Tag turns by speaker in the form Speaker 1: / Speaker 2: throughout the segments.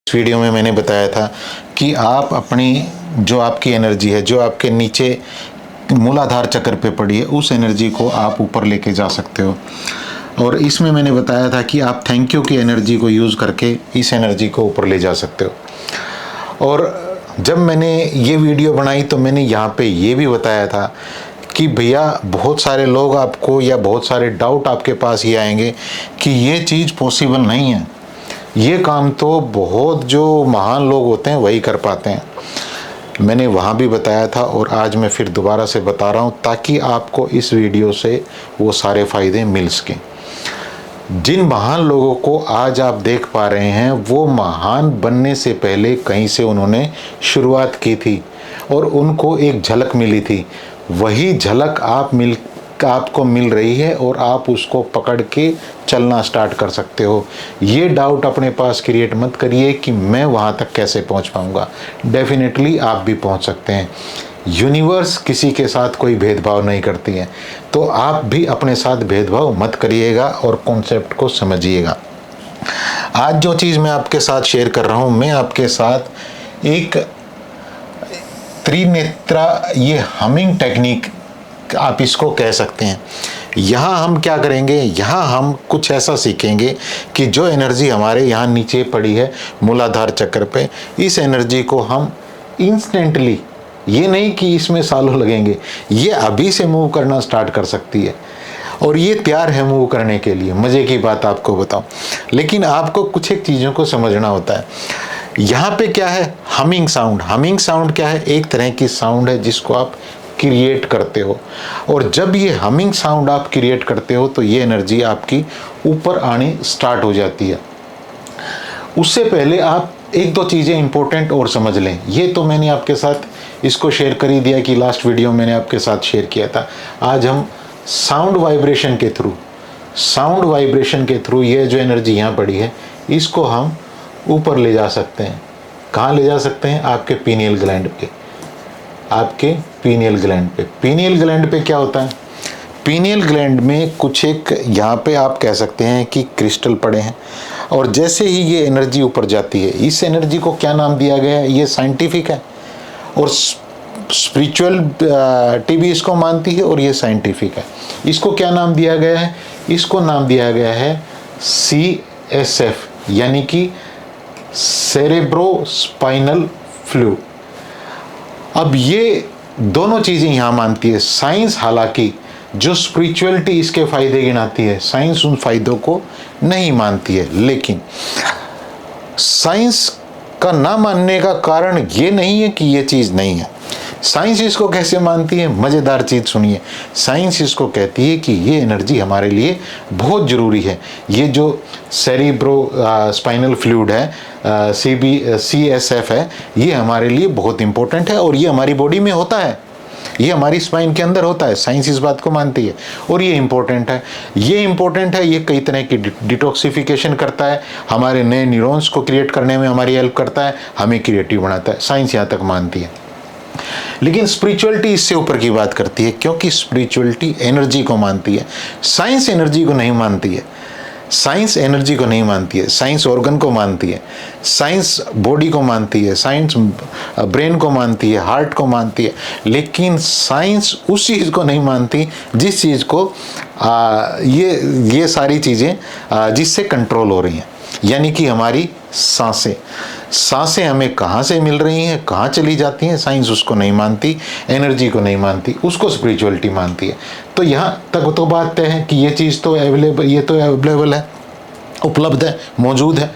Speaker 1: इस वीडियो में मैंने बताया था कि आप अपनी जो आपकी एनर्जी है, जो आपके नीचे मूलाधार चक्र पे पड़ी है, उस एनर्जी को आप ऊपर लेके जा सकते हो। और इसमें मैंने बताया था कि आप थैंक यू की एनर्जी को यूज़ करके इस एनर्जी को ऊपर ले जा सकते हो। और जब मैंने ये वीडियो बनाई तो मैंने यहाँ पे ये भी बताया था कि भैया बहुत सारे लोग आपको या बहुत सारे डाउट आपके पास ये आएंगे कि ये चीज़ पॉसिबल नहीं है, ये काम तो बहुत जो महान लोग होते हैं वही कर पाते हैं। मैंने वहाँ भी बताया था और आज मैं फिर दोबारा से बता रहा हूँ ताकि आपको इस वीडियो से वो सारे फ़ायदे मिल सकें। जिन महान लोगों को आज आप देख पा रहे हैं वो महान बनने से पहले कहीं से उन्होंने शुरुआत की थी और उनको एक झलक मिली थी। वही झलक आपको मिल रही है और आप उसको पकड़ के चलना स्टार्ट कर सकते हो। ये डाउट अपने पास क्रिएट मत करिए कि मैं वहाँ तक कैसे पहुँच पाऊँगा। डेफिनेटली आप भी पहुँच सकते हैं। यूनिवर्स किसी के साथ कोई भेदभाव नहीं करती है, तो आप भी अपने साथ भेदभाव मत करिएगा और कॉन्सेप्ट को समझिएगा। आज जो चीज़ मैं आपके साथ शेयर कर रहा हूँ, मैं आपके साथ एक त्रिनेत्रा, ये हमिंग टेक्निक आप इसको कह सकते हैं। यहाँ हम क्या करेंगे, यहाँ हम कुछ ऐसा सीखेंगे कि जो एनर्जी हमारे यहाँ नीचे पड़ी है मूलाधार चक्र पे, इस एनर्जी को हम इंस्टेंटली, ये नहीं कि इसमें सालों लगेंगे, ये अभी से मूव करना स्टार्ट कर सकती है और ये तैयार है मूव करने के लिए। मज़े की बात आपको बताऊं, लेकिन आपको कुछ एक चीज़ों को समझना होता है। यहाँ पे क्या है, हमिंग साउंड। हमिंग साउंड क्या है, एक तरह की साउंड है जिसको आप क्रिएट करते हो, और जब ये हमिंग साउंड आप क्रिएट करते हो तो ये एनर्जी आपकी ऊपर आनी स्टार्ट हो जाती है। उससे पहले आप एक दो चीज़ें इंपॉर्टेंट और समझ लें। ये तो मैंने आपके साथ इसको शेयर कर ही दिया कि लास्ट वीडियो मैंने आपके साथ शेयर किया था। आज हम साउंड वाइब्रेशन के थ्रू ये जो एनर्जी यहाँ पड़ी है इसको हम ऊपर ले जा सकते हैं। कहाँ ले जा सकते हैं, आपके पीनियल ग्लैंड पे। आपके पीनियल ग्लैंड पे क्या होता है, पीनियल ग्लैंड में कुछ एक यहाँ पे आप कह सकते हैं कि क्रिस्टल पड़े हैं, और जैसे ही ये एनर्जी ऊपर जाती है, इस एनर्जी को क्या नाम दिया गया है, ये साइंटिफिक है और स्पिरिचुअल टीवी इसको मानती है और ये साइंटिफिक है। इसको क्या नाम दिया गया है, इसको नाम दिया गया है CSF, यानी कि सेरेब्रोस्पाइनल फ्लूइड। अब ये दोनों चीज़ें यहाँ मानती है साइंस। हालांकि जो स्पिरिचुअलिटी इसके फ़ायदे गिनाती है, साइंस उन फ़ायदों को नहीं मानती है। लेकिन साइंस का ना मानने का कारण ये नहीं है कि ये चीज़ नहीं है। साइंस इसको कैसे मानती है, मज़ेदार चीज़ सुनिए। साइंस इसको कहती है कि ये एनर्जी हमारे लिए बहुत ज़रूरी है। ये जो सेरिब्रो स्पाइनल फ्लूइड है, CSF है, ये हमारे लिए बहुत इंपॉर्टेंट है और ये हमारी बॉडी में होता है, ये हमारी स्पाइन के अंदर होता है। साइंस इस बात को मानती है और ये इंपॉर्टेंट है। ये कई तरह की डिटॉक्सिफिकेशन करता है, हमारे नए न्यूरॉन्स को क्रिएट करने में हमारी हेल्प करता है, हमें क्रिएटिव बनाता है। साइंस यहाँ तक मानती है। लेकिन स्पिरिचुअलिटी इससे ऊपर की बात करती है, क्योंकि स्पिरिचुअलिटी एनर्जी को मानती है, साइंस एनर्जी को नहीं मानती है। साइंस ऑर्गन को मानती है, साइंस बॉडी को मानती है, साइंस ब्रेन को मानती है, हार्ट को मानती है। लेकिन साइंस उस चीज़ को नहीं मानती जिस चीज़ को ये सारी चीज़ें जिससे कंट्रोल हो रही हैं, यानी कि हमारी सांसें हमें कहाँ से मिल रही हैं, कहाँ चली जाती हैं, साइंस उसको नहीं मानती, एनर्जी को नहीं मानती, उसको स्पिरिचुअलिटी मानती है। तो यहाँ तक तो बात तय है कि ये चीज़ तो अवेलेबल है, उपलब्ध है, मौजूद है।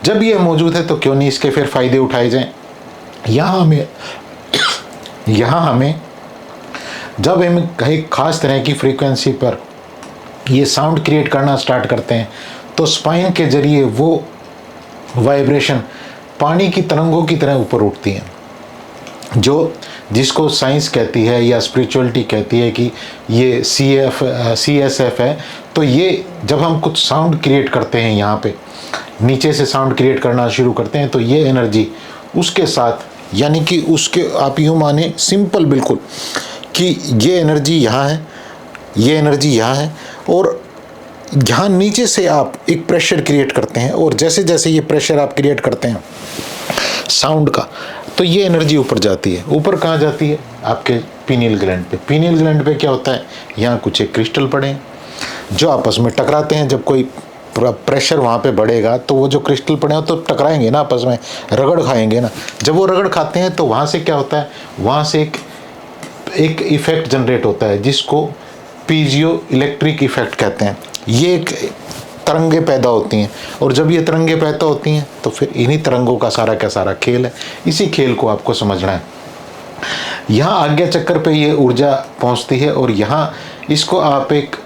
Speaker 1: जब ये मौजूद है तो क्यों नहीं इसके फिर फ़ायदे उठाए जाएं। यहाँ हमें जब हम कहीं ख़ास तरह की फ्रीक्वेंसी पर ये साउंड क्रिएट करना स्टार्ट करते हैं तो स्पाइन के ज़रिए वो वाइब्रेशन पानी की तरंगों की तरह ऊपर उठती हैं, जिसको साइंस कहती है या स्पिरिचुअलिटी कहती है कि ये CSF है। तो ये जब हम कुछ साउंड क्रिएट करते हैं, यहाँ पे नीचे से साउंड क्रिएट करना शुरू करते हैं, तो ये एनर्जी उसके साथ, यानी कि उसके, आप यूँ माने सिंपल बिल्कुल कि ये एनर्जी यहाँ है, ये एनर्जी यहाँ है, और यहाँ नीचे से आप एक प्रेशर क्रिएट करते हैं, और जैसे जैसे ये प्रेशर आप क्रिएट करते हैं साउंड का, तो ये एनर्जी ऊपर जाती है। ऊपर कहाँ जाती है? आपके पीनियल ग्लैंड पे। पीनियल ग्लैंड पे क्या होता है? यहाँ कुछ एक क्रिस्टल पड़े हैं जो आपस में टकराते हैं। जब कोई प्रेशर वहाँ पे बढ़ेगा तो वो जो क्रिस्टल पड़े हैं तो टकराएंगे ना, आपस में रगड़ खाएंगे ना। जब वो रगड़ खाते हैं तो वहाँ से क्या होता है? वहाँ से एक इफेक्ट जनरेट होता है जिसको पीजियो इलेक्ट्रिक इफेक्ट कहते हैं। ये एक तरंगे पैदा होती हैं, और जब ये तरंगे पैदा होती हैं तो फिर इन्हीं तरंगों का सारा का सारा खेल है। इसी खेल को आपको समझना है। यहाँ आज्ञा चक्र पे ये ऊर्जा पहुँचती है, और यहाँ इसको आप एक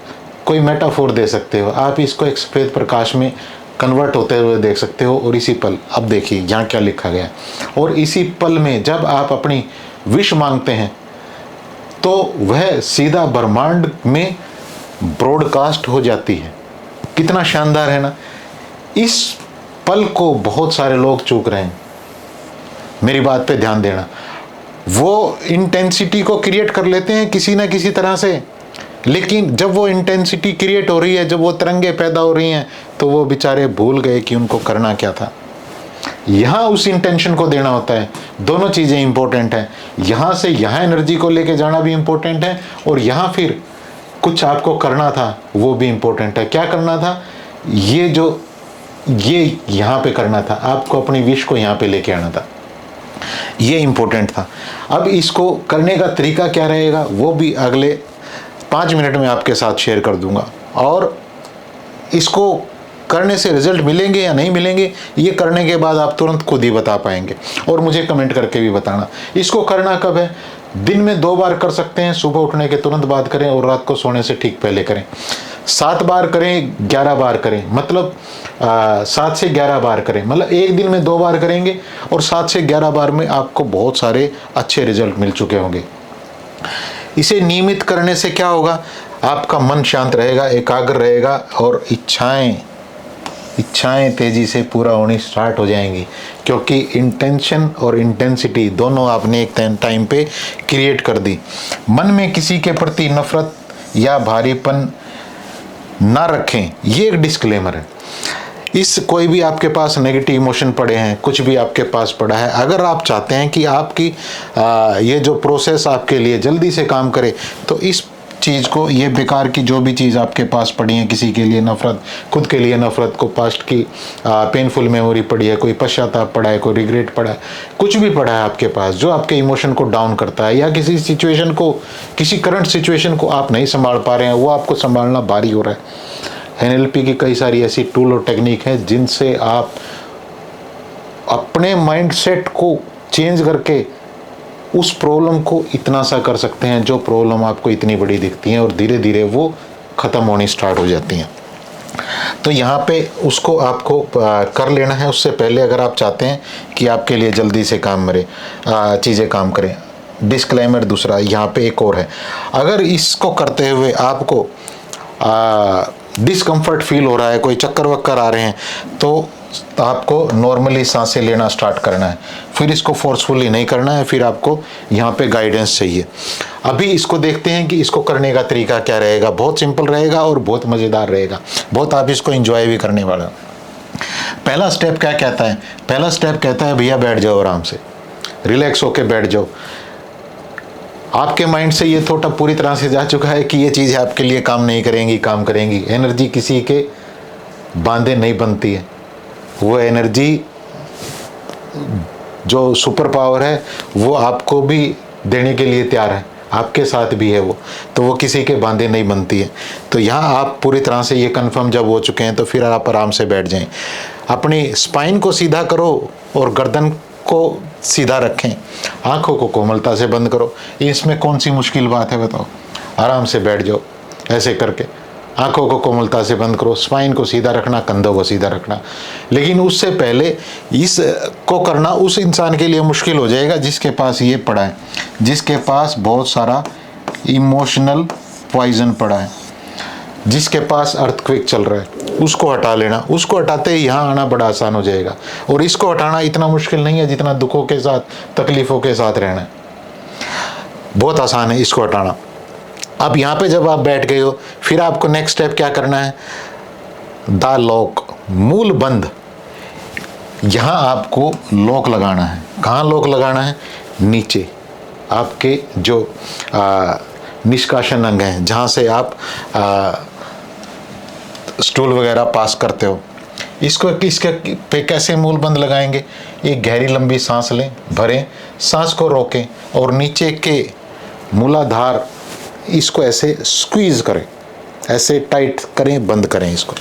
Speaker 1: कोई मेटाफोर दे सकते हो। आप इसको एक सफ़ेद प्रकाश में कन्वर्ट होते हुए देख सकते हो। और इसी पल, अब देखिए यहाँ क्या लिखा गया है, और इसी पल में जब आप अपनी विश मांगते हैं तो वह सीधा ब्रह्मांड में ब्रॉडकास्ट हो जाती है। कितना शानदार है ना। इस पल को बहुत सारे लोग चूक रहे हैं। मेरी बात पे ध्यान देना। वो इंटेंसिटी को क्रिएट कर लेते हैं किसी ना किसी तरह से, लेकिन जब वो इंटेंसिटी क्रिएट हो रही है, जब वो तरंगे पैदा हो रही हैं, तो वो बेचारे भूल गए कि उनको करना क्या था। यहाँ उस इंटेंशन को देना होता है। दोनों चीज़ें इंपॉर्टेंट हैं। यहाँ से यहाँ एनर्जी को लेके जाना भी इंपॉर्टेंट है, और यहाँ फिर कुछ आपको करना था वो भी इंपॉर्टेंट है। क्या करना था? ये यहाँ पे करना था। आपको अपनी विश को यहाँ पे लेके आना था। ये इंपॉर्टेंट था। अब इसको करने का तरीका क्या रहेगा वो भी अगले 5 मिनट में आपके साथ शेयर कर दूंगा। और इसको करने से रिजल्ट मिलेंगे या नहीं मिलेंगे, ये करने के बाद आप तुरंत खुद ही बता पाएंगे, और मुझे कमेंट करके भी बताना। इसको करना कब है? दिन में 2 बार कर सकते हैं। सुबह उठने के तुरंत बाद करें, और रात को सोने से ठीक पहले करें। 7 बार करें, 11 बार करें, मतलब 7 से 11 बार करें। मतलब एक दिन में 2 बार करेंगे, और 7 से 11 बार में आपको बहुत सारे अच्छे रिजल्ट मिल चुके होंगे। इसे नियमित करने से क्या होगा? आपका मन शांत रहेगा, एकाग्र रहेगा, और इच्छाएं तेजी से पूरा होनी स्टार्ट हो जाएंगी, क्योंकि इंटेंशन और इंटेंसिटी दोनों आपने एक टाइम पे क्रिएट कर दी। मन में किसी के प्रति नफरत या भारीपन ना रखें, ये एक डिस्क्लेमर है। इस कोई भी आपके पास नेगेटिव इमोशन पड़े हैं, कुछ भी आपके पास पड़ा है, अगर आप चाहते हैं कि आपकी ये जो प्रोसेस आपके लिए जल्दी से काम करे, तो इस चीज़ को, ये बेकार की जो भी चीज़ आपके पास पड़ी है, किसी के लिए नफरत, खुद के लिए नफरत, को पास्ट की पेनफुल मेमोरी पड़ी है, कोई पश्चाताप पड़ा है, कोई रिग्रेट पड़ा है, कुछ भी पड़ा है आपके पास जो आपके इमोशन को डाउन करता है, या किसी सिचुएशन को, किसी करंट सिचुएशन को आप नहीं संभाल पा रहे हैं, वो आपको संभालना भारी हो रहा है। NLP की कई सारी ऐसी टूल और टेक्निक है जिनसे आप अपने माइंडसेट को चेंज करके उस प्रॉब्लम को इतना सा कर सकते हैं जो प्रॉब्लम आपको इतनी बड़ी दिखती हैं, और धीरे धीरे वो ख़त्म होनी स्टार्ट हो जाती हैं। तो यहाँ पे उसको आपको कर लेना है। उससे पहले अगर आप चाहते हैं कि आपके लिए जल्दी से चीज़ें काम करें, डिस्क्लेमर दूसरा यहाँ पे एक और है। अगर इसको करते हुए आपको डिस्कम्फर्ट फील हो रहा है, कोई चक्कर वक्कर आ रहे हैं, तो आपको नॉर्मली सांसें लेना स्टार्ट करना है। फिर इसको फोर्सफुली नहीं करना है, फिर आपको यहाँ पे गाइडेंस चाहिए। अभी इसको देखते हैं कि इसको करने का तरीका क्या रहेगा। बहुत सिंपल रहेगा और बहुत मज़ेदार रहेगा, बहुत आप इसको एंजॉय भी करने वाला। पहला स्टेप क्या कहता है? पहला स्टेप कहता है भैया बैठ जाओ, आराम से रिलैक्स होके बैठ जाओ। आपके माइंड से ये थॉट पूरी तरह से जा चुका है कि ये चीज़ें आपके लिए काम नहीं करेंगी, काम करेंगी। एनर्जी किसी के बांधे नहीं बनती है। वो एनर्जी जो सुपर पावर है वो आपको भी देने के लिए तैयार है, आपके साथ भी है वो, तो वो किसी के बांधे नहीं बनती है। तो यहाँ आप पूरी तरह से ये कंफर्म जब हो चुके हैं तो फिर आप आराम से बैठ जाएं। अपनी स्पाइन को सीधा करो और गर्दन को सीधा रखें, आंखों को कोमलता से बंद करो। इसमें कौन सी मुश्किल बात है बताओ? आराम से बैठ जाओ ऐसे करके, आंखों को कोमलता से बंद करो, स्पाइन को सीधा रखना, कंधों को सीधा रखना। लेकिन उससे पहले इसको करना उस इंसान के लिए मुश्किल हो जाएगा जिसके पास ये पड़ा है, जिसके पास बहुत सारा इमोशनल पॉइजन पड़ा है, जिसके पास अर्थक्वेक चल रहा है। उसको हटा लेना। उसको हटाते ही यहाँ आना बड़ा आसान हो जाएगा। और इसको हटाना इतना मुश्किल नहीं है जितना दुखों के साथ, तकलीफ़ों के साथ रहना है। बहुत आसान है इसको हटाना। अब यहाँ पे जब आप बैठ गए हो, फिर आपको नेक्स्ट स्टेप क्या करना है? द लॉक, मूल बंद। यहाँ आपको लॉक लगाना है। कहाँ लॉक लगाना है? नीचे आपके जो निष्कासन अंग हैं, जहाँ से आप स्टूल वगैरह पास करते हो। इसको इसके पे कैसे मूल बंद लगाएंगे? एक गहरी लंबी सांस लें, भरें, सांस को रोकें और नीचे के मूलाधार इसको ऐसे स्क्वीज करें, ऐसे टाइट करें, बंद करें इसको।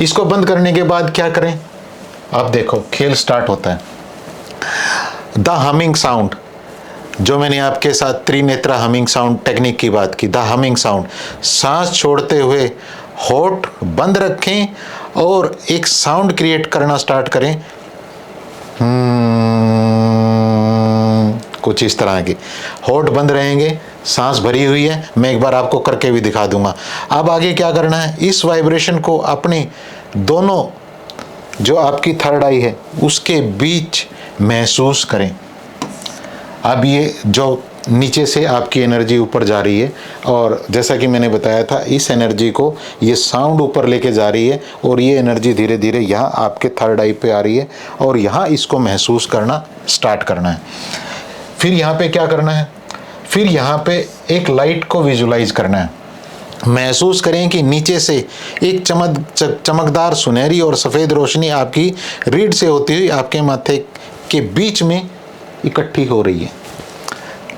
Speaker 1: इसको बंद करने के बाद क्या करें? आप देखो खेल स्टार्ट होता है। द हमिंग साउंड, जो मैंने आपके साथ त्रिनेत्रा हमिंग साउंड टेक्निक की बात की, द हमिंग साउंड, सांस छोड़ते हुए होठ बंद रखें और एक साउंड क्रिएट करना स्टार्ट करें। कुछ इस तरह की। होठ बंद रहेंगे, सांस भरी हुई है। मैं एक बार आपको करके भी दिखा दूंगा। अब आगे क्या करना है? इस वाइब्रेशन को अपने दोनों जो आपकी थर्ड आई है उसके बीच महसूस करें। अब ये जो नीचे से आपकी एनर्जी ऊपर जा रही है और जैसा कि मैंने बताया था, इस एनर्जी को ये साउंड ऊपर लेके जा रही है और ये एनर्जी धीरे धीरे यहाँ आपके थर्ड आई पे आ रही है और यहाँ इसको महसूस करना स्टार्ट करना है। फिर यहाँ पे क्या करना है? फिर यहाँ पे एक लाइट को विजुलाइज करना है। महसूस करें कि नीचे से एक चमकदार सुनहरी और सफ़ेद रोशनी आपकी रीढ़ से होती हुई आपके माथे के बीच में इकट्ठी हो रही है।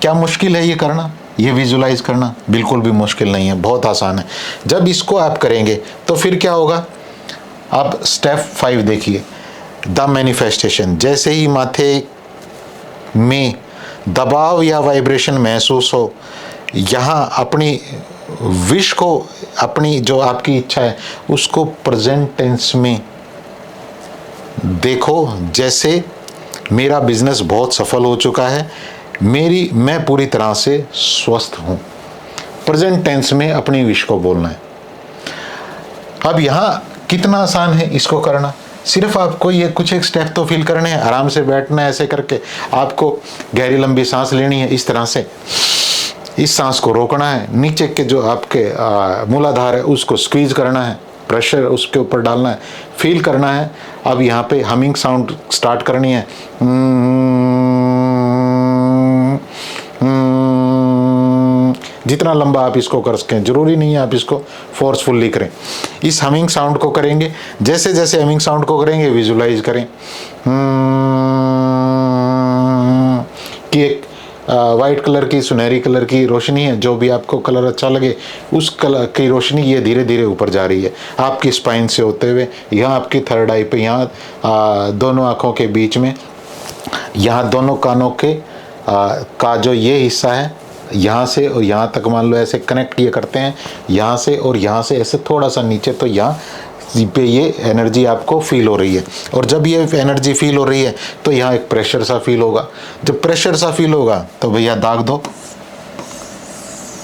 Speaker 1: क्या मुश्किल है ये करना, ये विजुलाइज करना? बिल्कुल भी मुश्किल नहीं है, बहुत आसान है। जब इसको आप करेंगे तो फिर क्या होगा? आप स्टेप 5 देखिए, द मैनिफेस्टेशन। जैसे ही माथे में दबाव या वाइब्रेशन महसूस हो, यहाँ अपनी विश को, अपनी जो आपकी इच्छा है उसको प्रेजेंट टेंस में देखो। जैसे मेरा बिजनेस बहुत सफल हो चुका है, मैं पूरी तरह से स्वस्थ हूँ। प्रेजेंट टेंस में अपनी विश को बोलना है। अब यहाँ कितना आसान है इसको करना। सिर्फ आपको ये कुछ एक स्टेप तो फील करने हैं। आराम से बैठना है, ऐसे करके आपको गहरी लंबी सांस लेनी है। इस तरह से इस सांस को रोकना है। नीचे के जो आपके मूलाधार है उसको स्क्वीज करना है, प्रेशर उसके ऊपर डालना है, फील करना है। अब यहाँ पे हमिंग साउंड स्टार्ट करनी है। जितना लंबा आप इसको कर सकें, जरूरी नहीं है आप इसको फोर्सफुली करें। इस हमिंग साउंड को करेंगे। जैसे जैसे हमिंग साउंड को करेंगे विजुलाइज करें कि एक वाइट कलर की, सुनहरी कलर की रोशनी है, जो भी आपको कलर अच्छा लगे उस कलर की रोशनी ये धीरे धीरे ऊपर जा रही है आपकी स्पाइन से होते हुए, यहाँ आपकी थर्ड आई पे, यहाँ दोनों आँखों के बीच में, यहाँ दोनों कानों के का जो ये हिस्सा है, यहाँ से और यहाँ तक मान लो ऐसे कनेक्ट किए करते हैं, यहाँ से और यहाँ से ऐसे थोड़ा सा नीचे, तो यहाँ पे ये एनर्जी आपको फील हो रही है। और जब ये एनर्जी फील हो रही है तो यहाँ एक प्रेशर सा फील होगा। जब प्रेशर सा फील होगा तो भैया दाग दो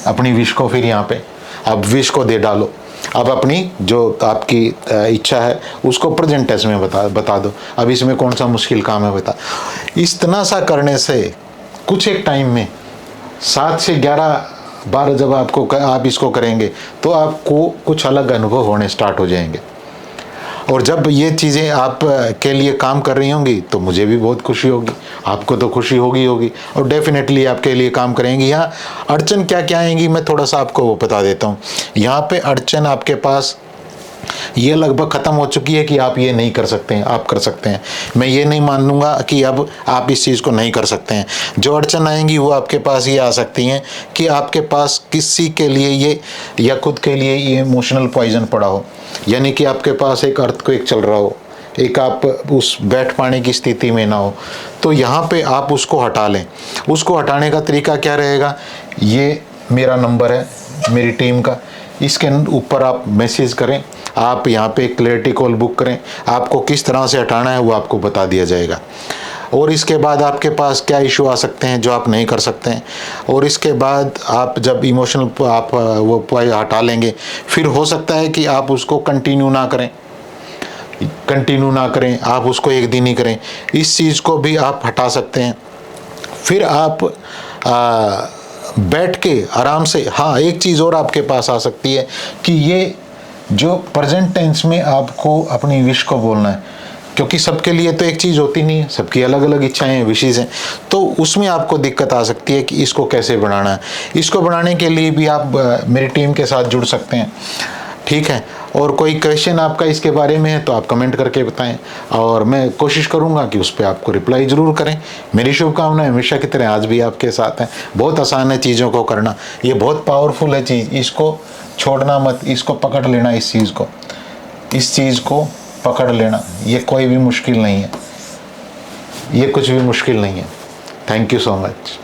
Speaker 1: अपनी विश को। फिर यहाँ पे अब विश को दे डालो। अब अपनी जो आपकी इच्छा है उसको प्रेजेंट टेंस में बता दो। अब इसमें कौन सा मुश्किल काम है बता। इस तरह सा करने से कुछ एक टाइम में 7 से 11-12 जब आप इसको करेंगे तो आपको कुछ अलग अनुभव होने स्टार्ट हो जाएंगे। और जब ये चीज़ें आप के लिए काम कर रही होंगी तो मुझे भी बहुत खुशी होगी, आपको तो खुशी होगी और डेफिनेटली आपके लिए काम करेंगी। यहाँ अड़चन क्या क्या आएंगी मैं थोड़ा सा आपको वो बता देता हूँ। यहाँ पे अड़चन आपके पास ये लगभग ख़त्म हो चुकी है कि आप ये नहीं कर सकते हैं, आप कर सकते हैं। मैं ये नहीं मानूंगा कि अब आप इस चीज़ को नहीं कर सकते हैं। जो अड़चन आएंगी वो आपके पास ये आ सकती हैं कि आपके पास किसी के लिए ये या खुद के लिए ये इमोशनल पॉइजन पड़ा हो, यानी कि आपके पास एक अर्थक्वेक चल रहा हो, एक आप उस बैठ पाने की स्थिति में ना हो, तो यहाँ पे आप उसको हटा लें। उसको हटाने का तरीका क्या रहेगा? ये मेरा नंबर है मेरी टीम का, इसके ऊपर आप मैसेज करें, आप यहाँ पे क्लैरिटी कॉल बुक करें, आपको किस तरह से हटाना है वो आपको बता दिया जाएगा। और इसके बाद आपके पास क्या इशू आ सकते हैं जो आप नहीं कर सकते हैं। और इसके बाद आप जब इमोशनल आप वो हटा लेंगे, फिर हो सकता है कि आप उसको कंटिन्यू ना करें, आप उसको एक दिन ही करें। इस चीज़ को भी आप हटा सकते हैं। फिर आप बैठ के आराम से, हाँ एक चीज़ और आपके पास आ सकती है कि ये जो प्रेजेंट टेंस में आपको अपनी विश को बोलना है, क्योंकि सबके लिए तो एक चीज़ होती नहीं है, सबकी अलग अलग इच्छाएं हैं, विशेष हैं, तो उसमें आपको दिक्कत आ सकती है कि इसको कैसे बढ़ाना है। इसको बढ़ाने के लिए भी आप मेरी टीम के साथ जुड़ सकते हैं, ठीक है। और कोई क्वेश्चन आपका इसके बारे में है तो आप कमेंट करके बताएं, और मैं कोशिश करूंगा कि उस पर आपको रिप्लाई ज़रूर करें। मेरी शुभकामनाएं हमेशा की तरह आज भी आपके साथ हैं। बहुत आसान है चीज़ों को करना, ये बहुत पावरफुल है चीज़, इसको छोड़ना मत, इसको पकड़ लेना, इस चीज़ को पकड़ लेना। ये कोई भी मुश्किल नहीं है, ये कुछ भी मुश्किल नहीं है। Thank you so much.